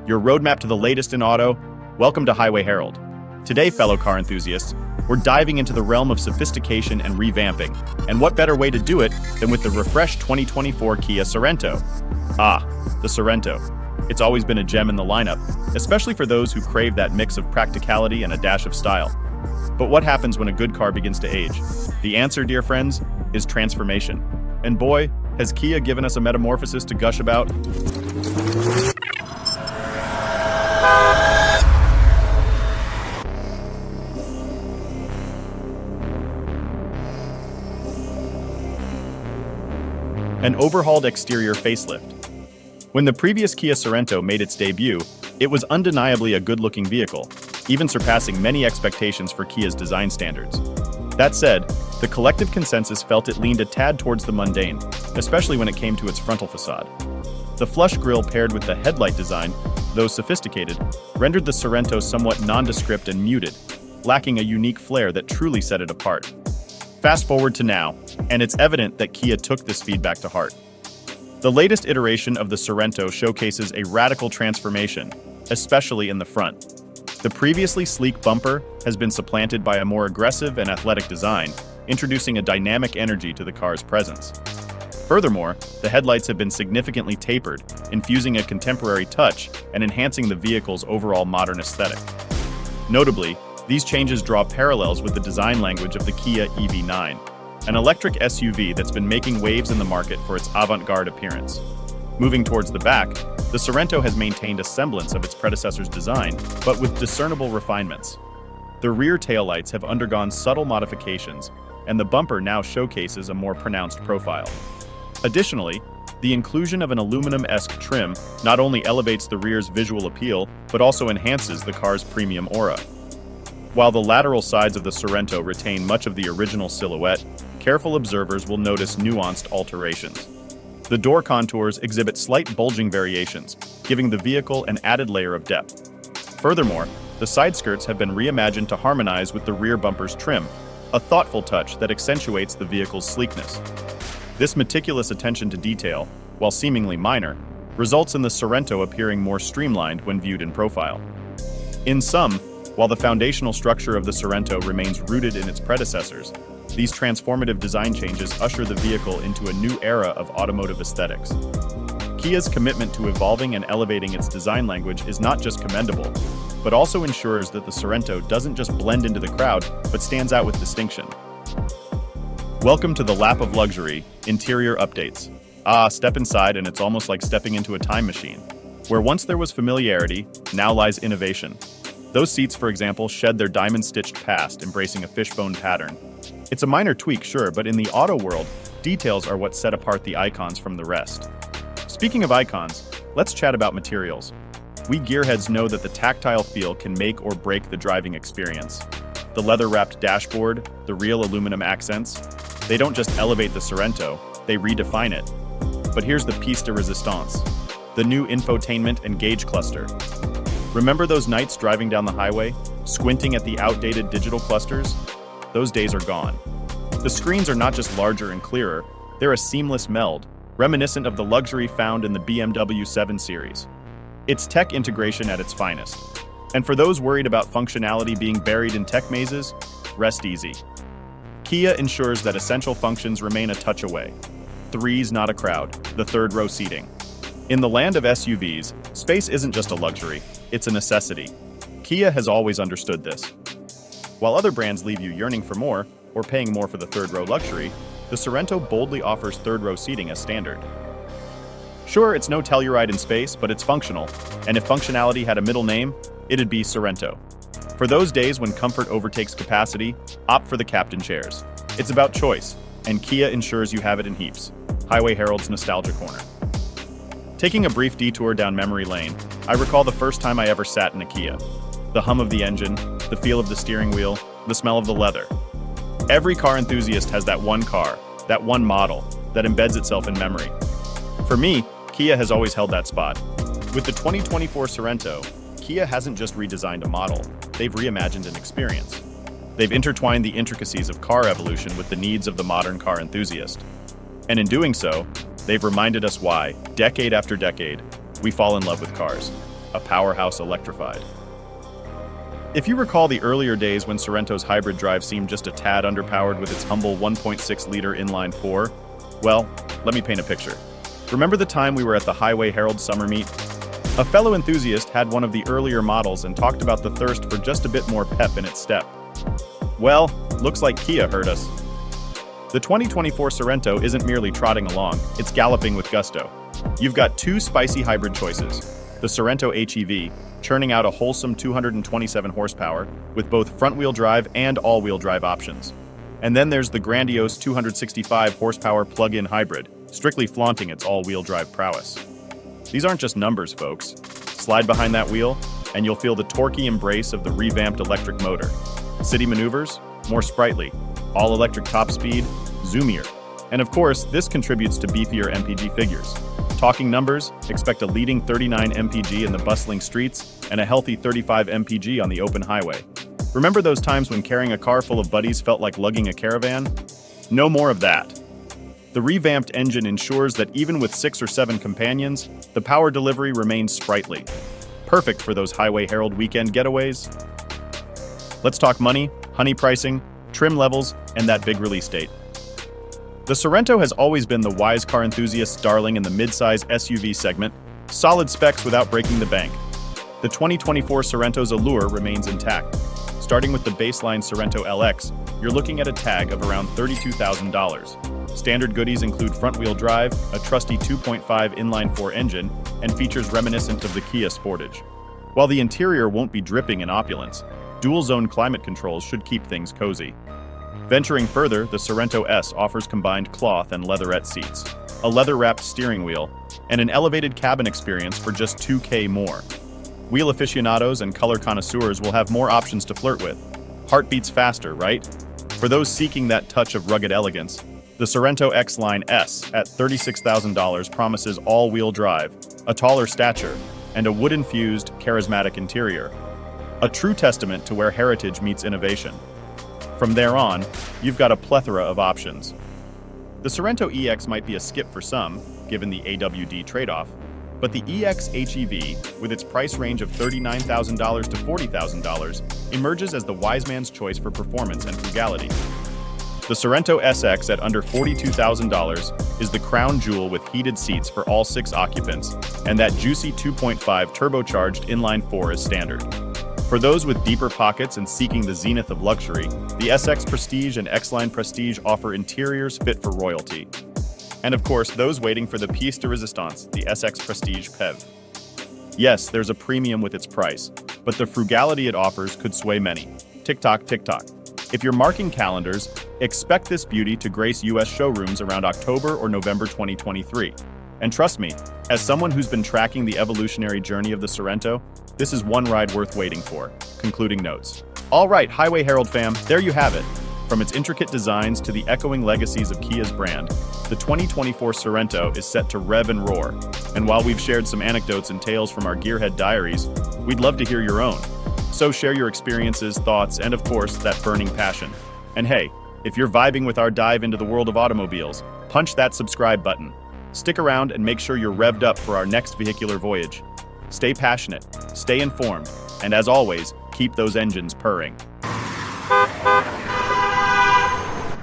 your roadmap to the latest in auto. Welcome to Highway Herald. Today, fellow car enthusiasts, we're diving into the realm of sophistication and revamping. And what better way to do it than with the refreshed 2024 Kia Sorento? Ah, the Sorento. It's always been a gem in the lineup, especially for those who crave that mix of practicality and a dash of style. But what happens when a good car begins to age? The answer, dear friends, is transformation. And boy, has Kia given us a metamorphosis to gush about. An overhauled exterior facelift. When the previous Kia Sorento made its debut, it was undeniably a good-looking vehicle, even surpassing many expectations for Kia's design standards. That said, the collective consensus felt it leaned a tad towards the mundane, especially when it came to its frontal facade. The flush grille paired with the headlight design, though sophisticated, rendered the Sorento somewhat nondescript and muted, lacking a unique flair that truly set it apart. Fast forward to now, and it's evident that Kia took this feedback to heart. The latest iteration of the Sorento showcases a radical transformation, especially in the front. The previously sleek bumper has been supplanted by a more aggressive and athletic design, introducing a dynamic energy to the car's presence. Furthermore, the headlights have been significantly tapered, infusing a contemporary touch and enhancing the vehicle's overall modern aesthetic. Notably, these changes draw parallels with the design language of the Kia EV9, an electric SUV that's been making waves in the market for its avant-garde appearance. Moving towards the back, the Sorento has maintained a semblance of its predecessor's design, but with discernible refinements. The rear taillights have undergone subtle modifications, and the bumper now showcases a more pronounced profile. Additionally, the inclusion of an aluminum-esque trim not only elevates the rear's visual appeal, but also enhances the car's premium aura. While the lateral sides of the Sorento retain much of the original silhouette, careful observers will notice nuanced alterations. The door contours exhibit slight bulging variations, giving the vehicle an added layer of depth. Furthermore, the side skirts have been reimagined to harmonize with the rear bumper's trim, a thoughtful touch that accentuates the vehicle's sleekness. This meticulous attention to detail, while seemingly minor, results in the Sorento appearing more streamlined when viewed in profile. In sum, while the foundational structure of the Sorento remains rooted in its predecessors, these transformative design changes usher the vehicle into a new era of automotive aesthetics. Kia's commitment to evolving and elevating its design language is not just commendable, but also ensures that the Sorento doesn't just blend into the crowd, but stands out with distinction. Welcome to the lap of luxury, interior updates. Step inside and it's almost like stepping into a time machine. Where once there was familiarity, now lies innovation. Those seats, for example, shed their diamond-stitched past, embracing a fishbone pattern. It's a minor tweak, sure, but in the auto world, details are what set apart the icons from the rest. Speaking of icons, let's chat about materials. We gearheads know that the tactile feel can make or break the driving experience. The leather-wrapped dashboard, the real aluminum accents, they don't just elevate the Sorento, they redefine it. But here's the piece de resistance, the new infotainment and gauge cluster. Remember those nights driving down the highway, squinting at the outdated digital clusters? Those days are gone. The screens are not just larger and clearer, they're a seamless meld, reminiscent of the luxury found in the BMW 7 Series. It's tech integration at its finest. And for those worried about functionality being buried in tech mazes, rest easy. Kia ensures that essential functions remain a touch away. Three's not a crowd, the third row seating. In the land of SUVs, space isn't just a luxury, it's a necessity. Kia has always understood this. While other brands leave you yearning for more, or paying more for the third-row luxury, the Sorento boldly offers third-row seating as standard. Sure, it's no Telluride in space, but it's functional, and if functionality had a middle name, it'd be Sorento. For those days when comfort overtakes capacity, opt for the captain chairs. It's about choice, and Kia ensures you have it in heaps. Highway Herald's Nostalgia Corner. Taking a brief detour down memory lane, I recall the first time I ever sat in a Kia. The hum of the engine, the feel of the steering wheel, the smell of the leather. Every car enthusiast has that one car, that one model, that embeds itself in memory. For me, Kia has always held that spot. With the 2024 Sorento, Kia hasn't just redesigned a model, they've reimagined an experience. They've intertwined the intricacies of car evolution with the needs of the modern car enthusiast. And in doing so, they've reminded us why, decade after decade, we fall in love with cars. a Powerhouse Electrified. If you recall the earlier days when Sorento's hybrid drive seemed just a tad underpowered with its humble 1.6-liter inline-4, well, let me paint a picture. Remember the time we were at the Highway Herald summer meet? A fellow enthusiast had one of the earlier models and talked about the thirst for just a bit more pep in its step. Well, looks like Kia heard us. The 2024 Sorento isn't merely trotting along, it's galloping with gusto. You've got two spicy hybrid choices. The Sorento HEV, churning out a wholesome 227 horsepower with both front-wheel drive and all-wheel drive options. And then there's the grandiose 265 horsepower plug-in hybrid, strictly flaunting its all-wheel drive prowess. These aren't just numbers, folks. Slide behind that wheel, and you'll feel the torquey embrace of the revamped electric motor. City maneuvers? More sprightly. All-electric top speed? Zoomier. And of course, this contributes to beefier MPG figures. Talking numbers, expect a leading 39 mpg in the bustling streets and a healthy 35 mpg on the open highway. Remember those times when carrying a car full of buddies felt like lugging a caravan? No more of that. The revamped engine ensures that even with 6 or 7 companions, the power delivery remains sprightly. Perfect for those Highway Herald weekend getaways. Let's talk money, honey pricing, trim levels, and that big release date. The Sorento has always been the wise car enthusiast's darling in the mid-size SUV segment, solid specs without breaking the bank. The 2024 Sorento's allure remains intact. Starting with the baseline Sorento LX, you're looking at a tag of around $32,000. Standard goodies include front-wheel drive, a trusty 2.5 inline-4 engine, and features reminiscent of the Kia Sportage. While the interior won't be dripping in opulence, dual-zone climate controls should keep things cozy. Venturing further, the Sorento S offers combined cloth and leatherette seats, a leather-wrapped steering wheel, and an elevated cabin experience for just $2,000 more. Wheel aficionados and color connoisseurs will have more options to flirt with. Heart beats faster, right? For those seeking that touch of rugged elegance, the Sorento X-Line S at $36,000 promises all-wheel drive, a taller stature, and a wood-infused, charismatic interior. A true testament to where heritage meets innovation. From there on, you've got a plethora of options. The Sorento EX might be a skip for some, given the AWD trade-off, but the EX HEV, with its price range of $39,000 to $40,000, emerges as the wise man's choice for performance and frugality. The Sorento SX at under $42,000 is the crown jewel with heated seats for all 6 occupants, and that juicy 2.5 turbocharged inline-4 is standard. For those with deeper pockets and seeking the zenith of luxury, the SX Prestige and X-Line Prestige offer interiors fit for royalty. And of course, those waiting for the pièce de résistance, the SX Prestige PHEV. Yes, there's a premium with its price, but the frugality it offers could sway many. Tick-tock, tick-tock. If you're marking calendars, expect this beauty to grace US showrooms around October or November 2023. And trust me, as someone who's been tracking the evolutionary journey of the Sorento, this is one ride worth waiting for. Concluding notes. All right, Highway Herald fam, there you have it. From its intricate designs to the echoing legacies of Kia's brand, the 2024 Sorento is set to rev and roar. And while we've shared some anecdotes and tales from our Gearhead diaries, we'd love to hear your own. So share your experiences, thoughts, and of course, that burning passion. And hey, if you're vibing with our dive into the world of automobiles, punch that subscribe button. Stick around and make sure you're revved up for our next vehicular voyage. Stay passionate, stay informed, and as always, keep those engines purring.